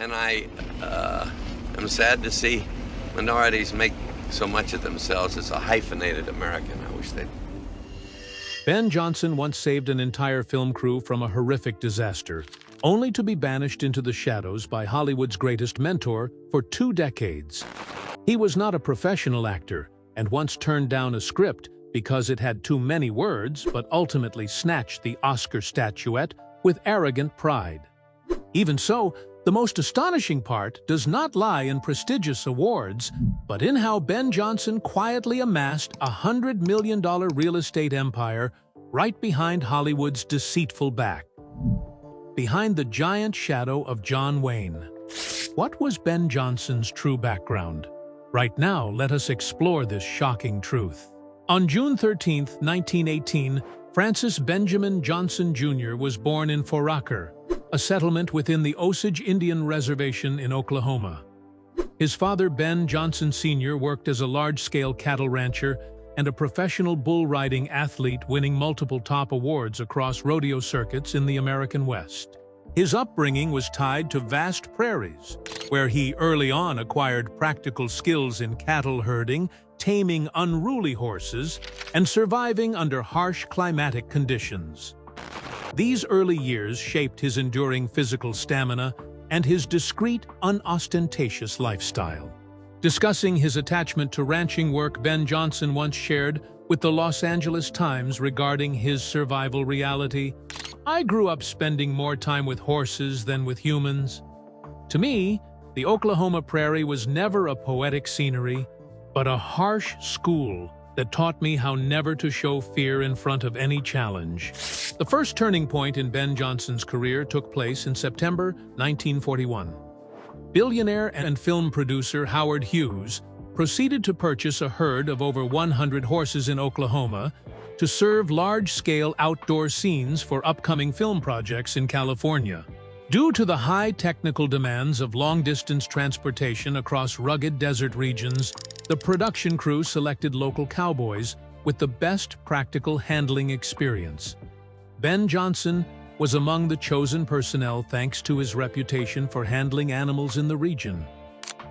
and I am sad to see minorities make so much of themselves as a hyphenated American. I wish they'd. Ben Johnson once saved an entire film crew from a horrific disaster, only to be banished into the shadows by Hollywood's greatest mentor for 2 decades. He was not a professional actor and once turned down a script because it had too many words, but ultimately snatched the Oscar statuette with arrogant pride. Even so, the most astonishing part does not lie in prestigious awards, but in how Ben Johnson quietly amassed a $100 million real estate empire right behind Hollywood's deceitful back. Behind the giant shadow of John Wayne. What was Ben Johnson's true background? Right now, let us explore this shocking truth. On June 13, 1918, Francis Benjamin Johnson Jr. was born in Foraker, a settlement within the Osage Indian Reservation in Oklahoma. His father, Ben Johnson Sr., worked as a large-scale cattle rancher and a professional bull riding athlete, winning multiple top awards across rodeo circuits in the American West. His upbringing was tied to vast prairies, where he early on acquired practical skills in cattle herding, taming unruly horses, and surviving under harsh climatic conditions. These early years shaped his enduring physical stamina and his discreet, unostentatious lifestyle. Discussing his attachment to ranching work, Ben Johnson once shared with the Los Angeles Times regarding his survival reality, "I grew up spending more time with horses than with humans. To me, the Oklahoma prairie was never a poetic scenery, but a harsh school that taught me how never to show fear in front of any challenge." The first turning point in Ben Johnson's career took place in September 1941. Billionaire and film producer Howard Hughes proceeded to purchase a herd of over 100 horses in Oklahoma to serve large-scale outdoor scenes for upcoming film projects in California. Due to the high technical demands of long-distance transportation across rugged desert regions, the production crew selected local cowboys with the best practical handling experience. Ben Johnson was among the chosen personnel thanks to his reputation for handling animals in the region.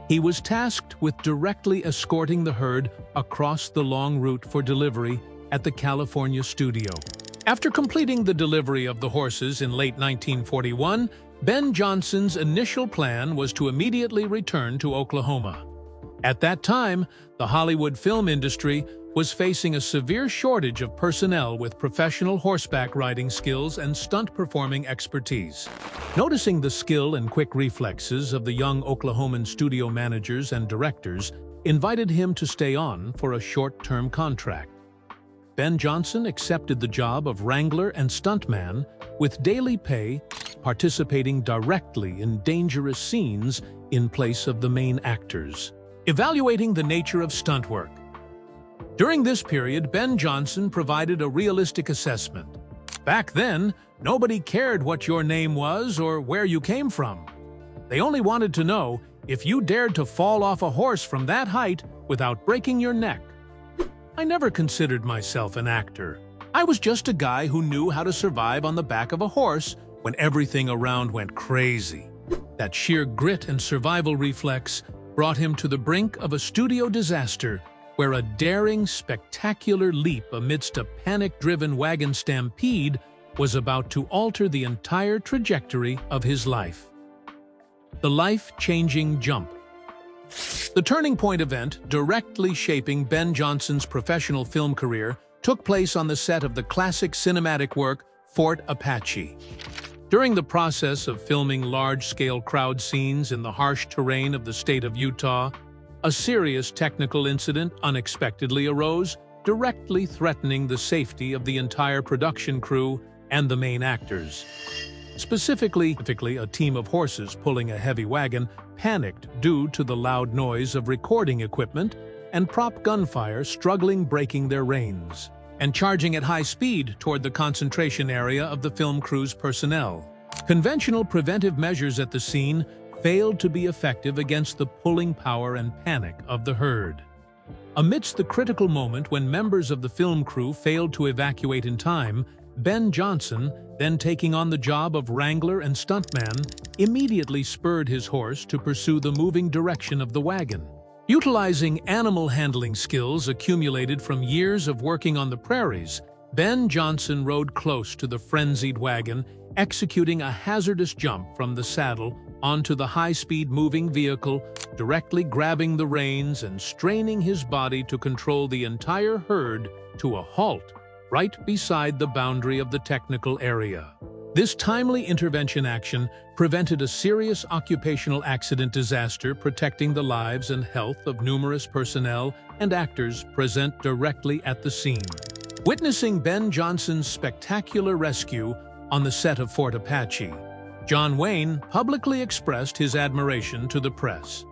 He was tasked with directly escorting the herd across the long route for delivery at the California studio. After completing the delivery of the horses in late 1941, Ben Johnson's initial plan was to immediately return to Oklahoma. At that time, the Hollywood film industry was facing a severe shortage of personnel with professional horseback riding skills and stunt performing expertise. Noticing the skill and quick reflexes of the young Oklahoman studio managers and directors, invited him to stay on for a short-term contract. Ben Johnson accepted the job of wrangler and stuntman with daily pay, participating directly in dangerous scenes in place of the main actors. Evaluating the nature of stunt work. During this period, Ben Johnson provided a realistic assessment. Back then, nobody cared what your name was or where you came from. They only wanted to know if you dared to fall off a horse from that height without breaking your neck. I never considered myself an actor. I was just a guy who knew how to survive on the back of a horse when everything around went crazy. That sheer grit and survival reflex brought him to the brink of a studio disaster where a daring, spectacular leap amidst a panic-driven wagon stampede was about to alter the entire trajectory of his life. The life-changing jump. The turning point event directly shaping Ben Johnson's professional film career took place on the set of the classic cinematic work Fort Apache. During the process of filming large-scale crowd scenes in the harsh terrain of the state of Utah, a serious technical incident unexpectedly arose, directly threatening the safety of the entire production crew and the main actors. Specifically, a team of horses pulling a heavy wagon panicked due to the loud noise of recording equipment and prop gunfire struggling breaking their reins, and charging at high speed toward the concentration area of the film crew's personnel. Conventional preventive measures at the scene failed to be effective against the pulling power and panic of the herd. Amidst the critical moment when members of the film crew failed to evacuate in time, Ben Johnson, then taking on the job of wrangler and stuntman, immediately spurred his horse to pursue the moving direction of the wagon. Utilizing animal handling skills accumulated from years of working on the prairies, Ben Johnson rode close to the frenzied wagon, executing a hazardous jump from the saddle onto the high-speed moving vehicle, directly grabbing the reins and straining his body to control the entire herd to a halt right beside the boundary of the technical area. This timely intervention action prevented a serious occupational accident disaster, protecting the lives and health of numerous personnel and actors present directly at the scene. Witnessing Ben Johnson's spectacular rescue on the set of Fort Apache, John Wayne publicly expressed his admiration to the press.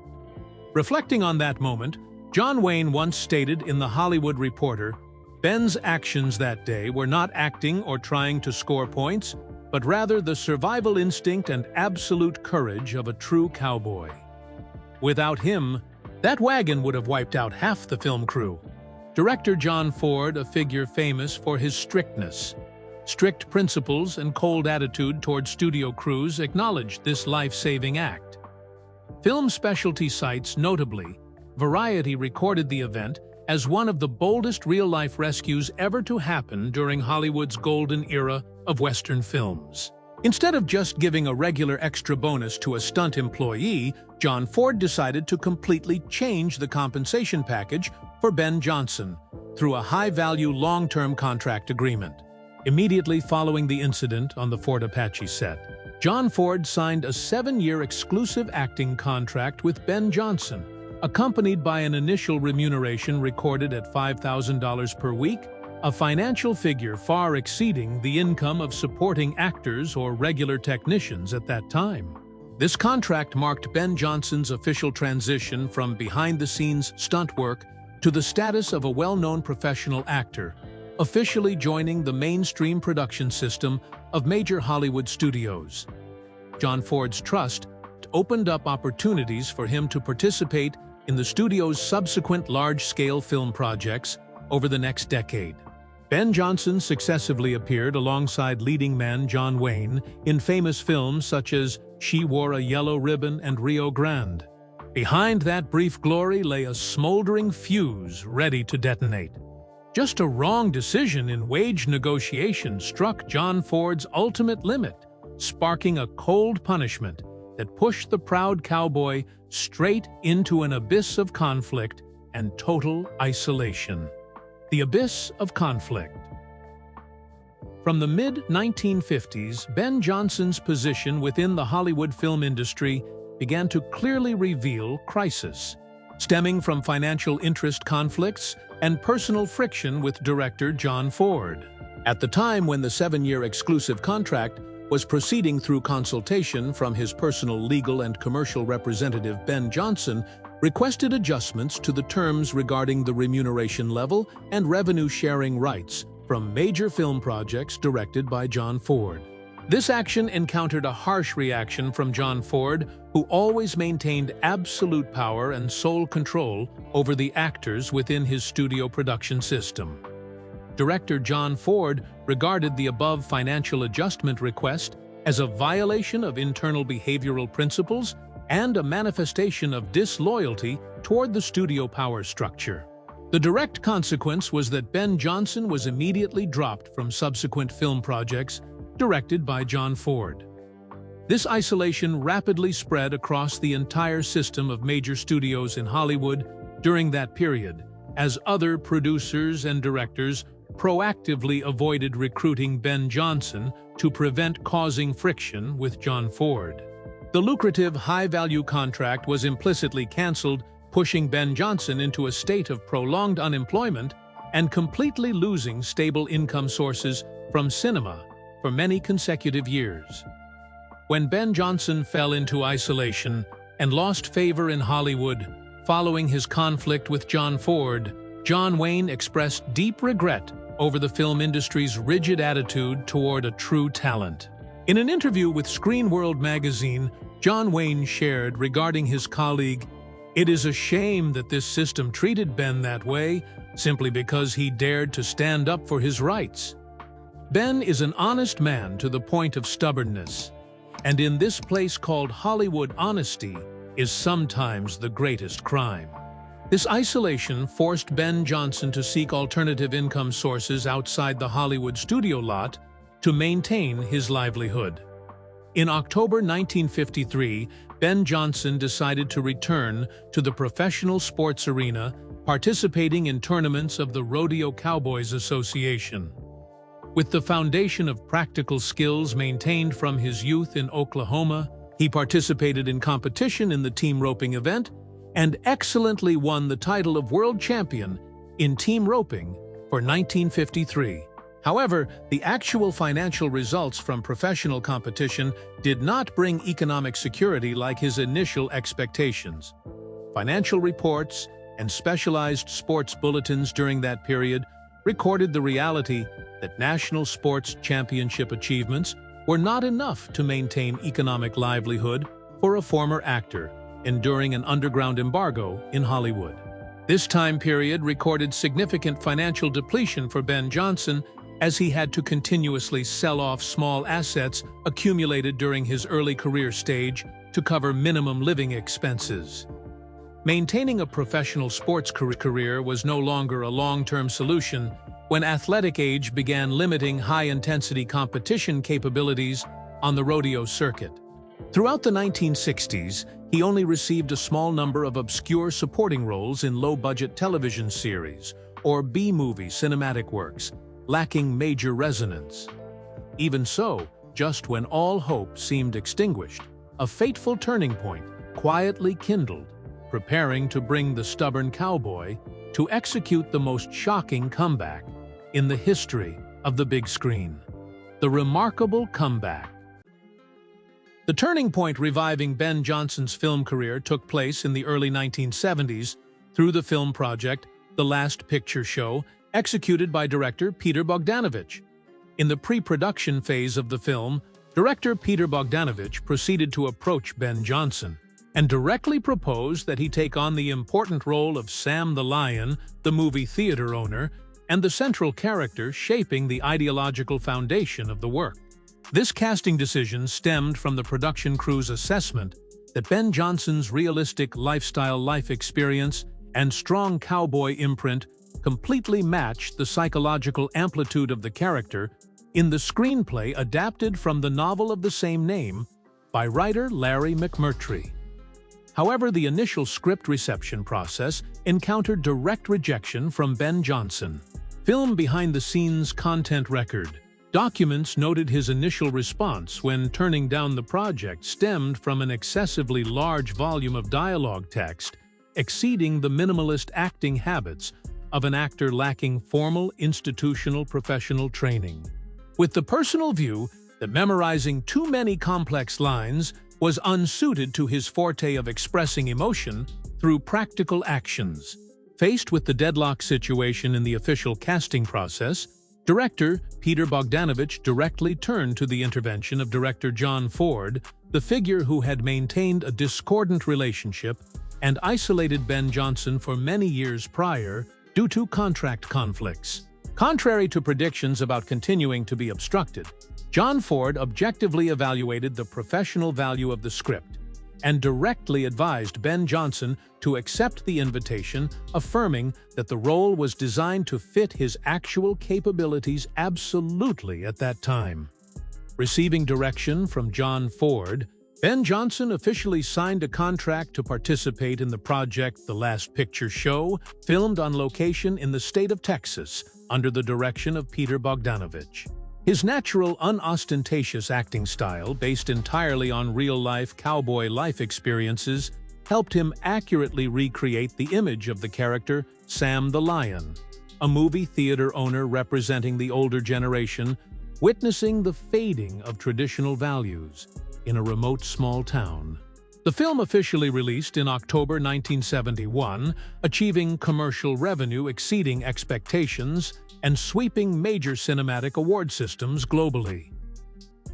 Reflecting on that moment, John Wayne once stated in The Hollywood Reporter, "Ben's actions that day were not acting or trying to score points, but rather the survival instinct and absolute courage of a true cowboy." Without him, that wagon would have wiped out half the film crew. Director John Ford, a figure famous for his strictness, strict principles and cold attitude toward studio crews, acknowledged this life-saving act. Film specialty sites, notably, Variety, recorded the event as one of the boldest real-life rescues ever to happen during Hollywood's golden era of Western films. Instead of just giving a regular extra bonus to a stunt employee, John Ford decided to completely change the compensation package for Ben Johnson through a high-value long-term contract agreement. Immediately following the incident on the Fort Apache set, John Ford signed a 7-year exclusive acting contract with Ben Johnson, accompanied by an initial remuneration recorded at $5,000 per week, a financial figure far exceeding the income of supporting actors or regular technicians at that time. This contract marked Ben Johnson's official transition from behind-the-scenes stunt work to the status of a well-known professional actor, officially joining the mainstream production system of major Hollywood studios. John Ford's trust opened up opportunities for him to participate in the studio's subsequent large-scale film projects over the next decade. Ben Johnson successively appeared alongside leading man John Wayne in famous films such as She Wore a Yellow Ribbon and Rio Grande. Behind that brief glory lay a smoldering fuse ready to detonate. Just a wrong decision in wage negotiation struck John Ford's ultimate limit, sparking a cold punishment that pushed the proud cowboy straight into an abyss of conflict and total isolation. The abyss of conflict. From the mid-1950s, Ben Johnson's position within the Hollywood film industry began to clearly reveal crisis, stemming from financial interest conflicts and personal friction with director John Ford. At the time when the 7-year exclusive contract was proceeding through consultation from his personal legal and commercial representative, Ben Johnson requested adjustments to the terms regarding the remuneration level and revenue-sharing rights from major film projects directed by John Ford. This action encountered a harsh reaction from John Ford, who always maintained absolute power and sole control over the actors within his studio production system. Director John Ford regarded the above financial adjustment request as a violation of internal behavioral principles and a manifestation of disloyalty toward the studio power structure. The direct consequence was that Ben Johnson was immediately dropped from subsequent film projects directed by John Ford. This isolation rapidly spread across the entire system of major studios in Hollywood during that period, as other producers and directors proactively avoided recruiting Ben Johnson to prevent causing friction with John Ford. The lucrative, high-value contract was implicitly canceled, pushing Ben Johnson into a state of prolonged unemployment and completely losing stable income sources from cinema for many consecutive years. When Ben Johnson fell into isolation and lost favor in Hollywood following his conflict with John Ford, John Wayne expressed deep regret over the film industry's rigid attitude toward a true talent. In an interview with Screen World magazine, John Wayne shared regarding his colleague, "It is a shame that this system treated Ben that way simply because he dared to stand up for his rights. Ben is an honest man to the point of stubbornness, and in this place called Hollywood, honesty is sometimes the greatest crime. This isolation forced Ben Johnson to seek alternative income sources outside the Hollywood studio lot to maintain his livelihood. In October 1953, Ben Johnson decided to return to the professional sports arena, participating in tournaments of the Rodeo Cowboys Association. With the foundation of practical skills maintained from his youth in Oklahoma, he participated in competition in the team roping event and excellently won the title of world champion in team roping for 1953. However, the actual financial results from professional competition did not bring economic security like his initial expectations. Financial reports and specialized sports bulletins during that period recorded the reality that national sports championship achievements were not enough to maintain economic livelihood for a former actor enduring an underground embargo in Hollywood. This time period recorded significant financial depletion for Ben Johnson, as he had to continuously sell off small assets accumulated during his early career stage to cover minimum living expenses. Maintaining a professional sports career was no longer a long-term solution when athletic age began limiting high-intensity competition capabilities on the rodeo circuit. Throughout the 1960s, he only received a small number of obscure supporting roles in low-budget television series or B-movie cinematic works, lacking major resonance. Even so, just when all hope seemed extinguished, a fateful turning point quietly kindled, preparing to bring the stubborn cowboy to execute the most shocking comeback in the history of the big screen. The remarkable comeback. The turning point reviving Ben Johnson's film career took place in the early 1970s through the film project The Last Picture Show, executed by director Peter Bogdanovich. In the pre-production phase of the film, director Peter Bogdanovich proceeded to approach Ben Johnson and directly proposed that he take on the important role of Sam the Lion, the movie theater owner, and the central character shaping the ideological foundation of the work. This casting decision stemmed from the production crew's assessment that Ben Johnson's realistic lifestyle life experience and strong cowboy imprint completely matched the psychological amplitude of the character in the screenplay adapted from the novel of the same name by writer Larry McMurtry. However, the initial script reception process encountered direct rejection from Ben Johnson. Film behind-the-scenes content record documents noted his initial response when turning down the project stemmed from an excessively large volume of dialogue text, exceeding the minimalist acting habits of an actor lacking formal institutional professional training. With the personal view that memorizing too many complex lines was unsuited to his forte of expressing emotion through practical actions. Faced with the deadlock situation in the official casting process, director Peter Bogdanovich directly turned to the intervention of director John Ford, the figure who had maintained a discordant relationship and isolated Ben Johnson for many years prior due to contract conflicts. Contrary to predictions about continuing to be obstructed, John Ford objectively evaluated the professional value of the script and directly advised Ben Johnson to accept the invitation, affirming that the role was designed to fit his actual capabilities absolutely at that time. Receiving direction from John Ford, Ben Johnson officially signed a contract to participate in the project The Last Picture Show, filmed on location in the state of Texas under the direction of Peter Bogdanovich. His natural, unostentatious acting style, based entirely on real-life cowboy life experiences, helped him accurately recreate the image of the character Sam the Lion, a movie theater owner representing the older generation, witnessing the fading of traditional values in a remote small town. The film officially released in October 1971, achieving commercial revenue exceeding expectations and sweeping major cinematic award systems globally.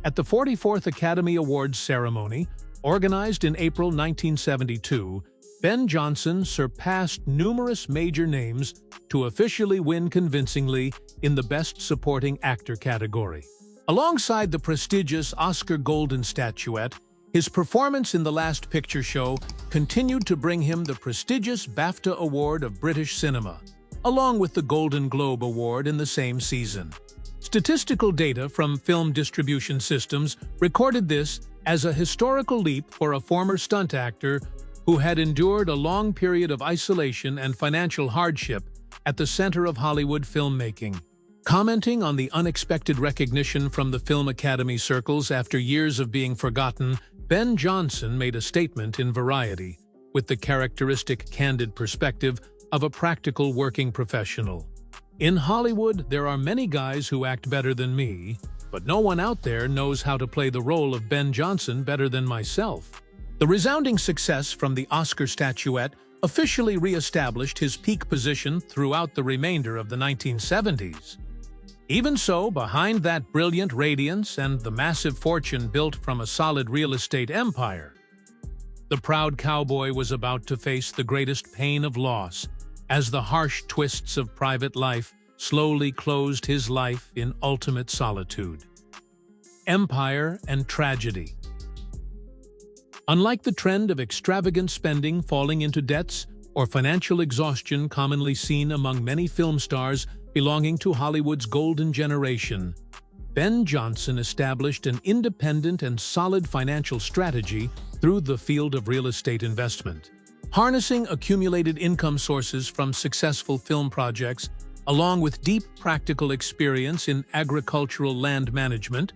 At the 44th Academy Awards ceremony, organized in April 1972, Ben Johnson surpassed numerous major names to officially win convincingly in the Best Supporting Actor category. Alongside the prestigious Oscar Golden Statuette, his performance in The Last Picture Show continued to bring him the prestigious BAFTA Award of British Cinema, along with the Golden Globe Award in the same season. Statistical data from film distribution systems recorded this as a historical leap for a former stunt actor who had endured a long period of isolation and financial hardship at the center of Hollywood filmmaking. Commenting on the unexpected recognition from the Film Academy circles after years of being forgotten, Ben Johnson made a statement in Variety, with the characteristic candid perspective of a practical working professional. "In Hollywood, there are many guys who act better than me, but no one out there knows how to play the role of Ben Johnson better than myself." The resounding success from the Oscar statuette officially re-established his peak position throughout the remainder of the 1970s. Even so, behind that brilliant radiance and the massive fortune built from a solid real estate empire, the proud cowboy was about to face the greatest pain of loss as the harsh twists of private life slowly closed his life in ultimate solitude. Empire and tragedy. Unlike the trend of extravagant spending falling into debts or financial exhaustion commonly seen among many film stars belonging to Hollywood's golden generation, Ben Johnson established an independent and solid financial strategy through the field of real estate investment. Harnessing accumulated income sources from successful film projects, along with deep practical experience in agricultural land management,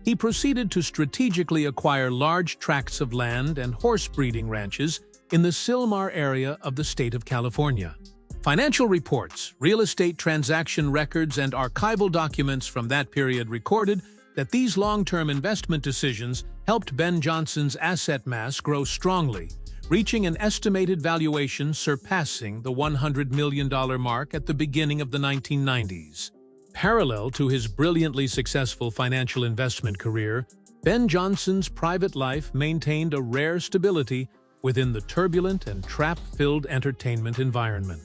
he proceeded to strategically acquire large tracts of land and horse breeding ranches in the Sylmar area of the state of California. Financial reports, real estate transaction records, and archival documents from that period recorded that these long-term investment decisions helped Ben Johnson's asset mass grow strongly, reaching an estimated valuation surpassing the $100 million mark at the beginning of the 1990s. Parallel to his brilliantly successful financial investment career, Ben Johnson's private life maintained a rare stability within the turbulent and trap-filled entertainment environment.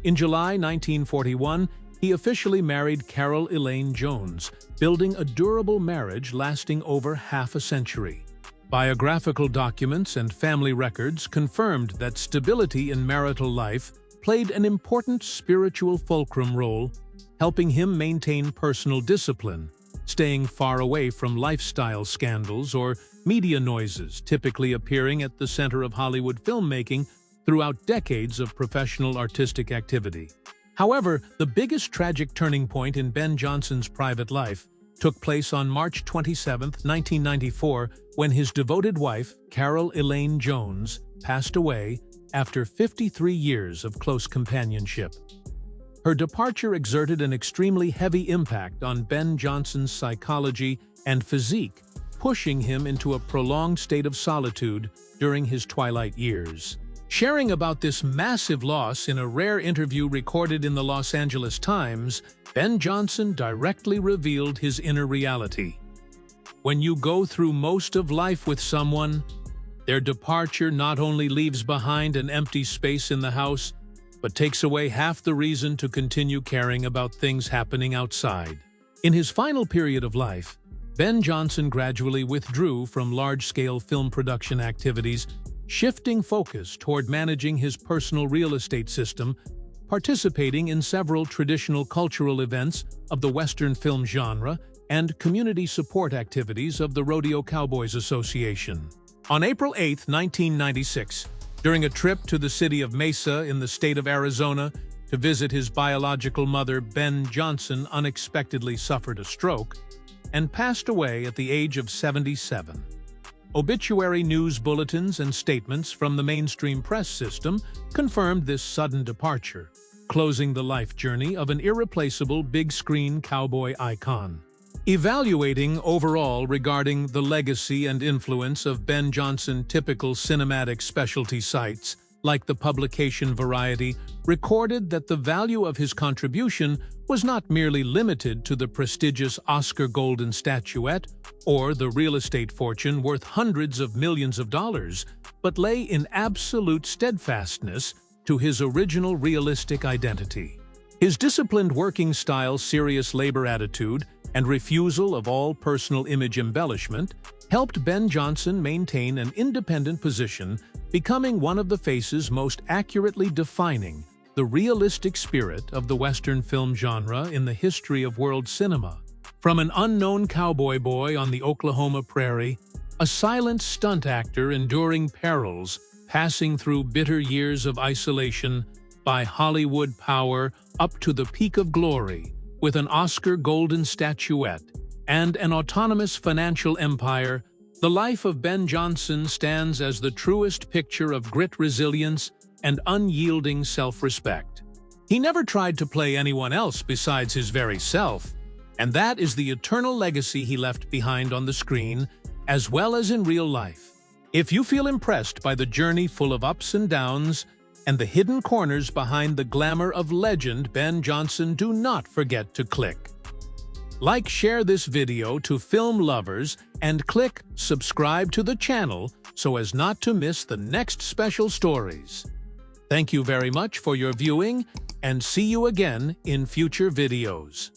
In July 1941, he officially married Carol Elaine Jones, building a durable marriage lasting over half a century. Biographical documents and family records confirmed that stability in marital life played an important spiritual fulcrum role, helping him maintain personal discipline, staying far away from lifestyle scandals or media noises typically appearing at the center of Hollywood filmmaking throughout decades of professional artistic activity. However, the biggest tragic turning point in Ben Johnson's private life took place on March 27, 1994, when his devoted wife, Carol Elaine Jones, passed away after 53 years of close companionship. Her departure exerted an extremely heavy impact on Ben Johnson's psychology and physique, pushing him into a prolonged state of solitude during his twilight years. Sharing about this massive loss in a rare interview recorded in the Los Angeles Times, Ben Johnson directly revealed his inner reality. When you go through most of life with someone, their departure not only leaves behind an empty space in the house, but takes away half the reason to continue caring about things happening outside. In his final period of life, Ben Johnson gradually withdrew from large-scale film production activities, shifting focus toward managing his personal real estate system, participating in several traditional cultural events of the Western film genre, and community support activities of the Rodeo Cowboys Association. On April 8, 1996, during a trip to the city of Mesa in the state of Arizona to visit his biological mother, Ben Johnson unexpectedly suffered a stroke and passed away at the age of 77. Obituary news bulletins and statements from the mainstream press system confirmed this sudden departure, closing the life journey of an irreplaceable big-screen cowboy icon. Evaluating overall regarding the legacy and influence of Ben Johnson, typical cinematic specialty sites, like the publication Variety, recorded that the value of his contribution was not merely limited to the prestigious Oscar Golden Statuette or the real estate fortune worth hundreds of millions of dollars, but lay in absolute steadfastness to his original realistic identity. His disciplined working style, serious labor attitude, and refusal of all personal image embellishment helped Ben Johnson maintain an independent position, becoming one of the faces most accurately defining the realistic spirit of the Western film genre in the history of world cinema. From an unknown cowboy boy on the Oklahoma prairie, a silent stunt actor enduring perils, passing through bitter years of isolation, by Hollywood power up to the peak of glory, with an Oscar golden statuette and an autonomous financial empire, the life of Ben Johnson stands as the truest picture of grit, resilience, and unyielding self-respect. He never tried to play anyone else besides his very self, and that is the eternal legacy he left behind on the screen, as well as in real life. If you feel impressed by the journey full of ups and downs, and the hidden corners behind the glamour of legend Ben Johnson, do not forget to click like, share this video to film lovers, and click subscribe to the channel so as not to miss the next special stories. Thank you very much for your viewing, and see you again in future videos.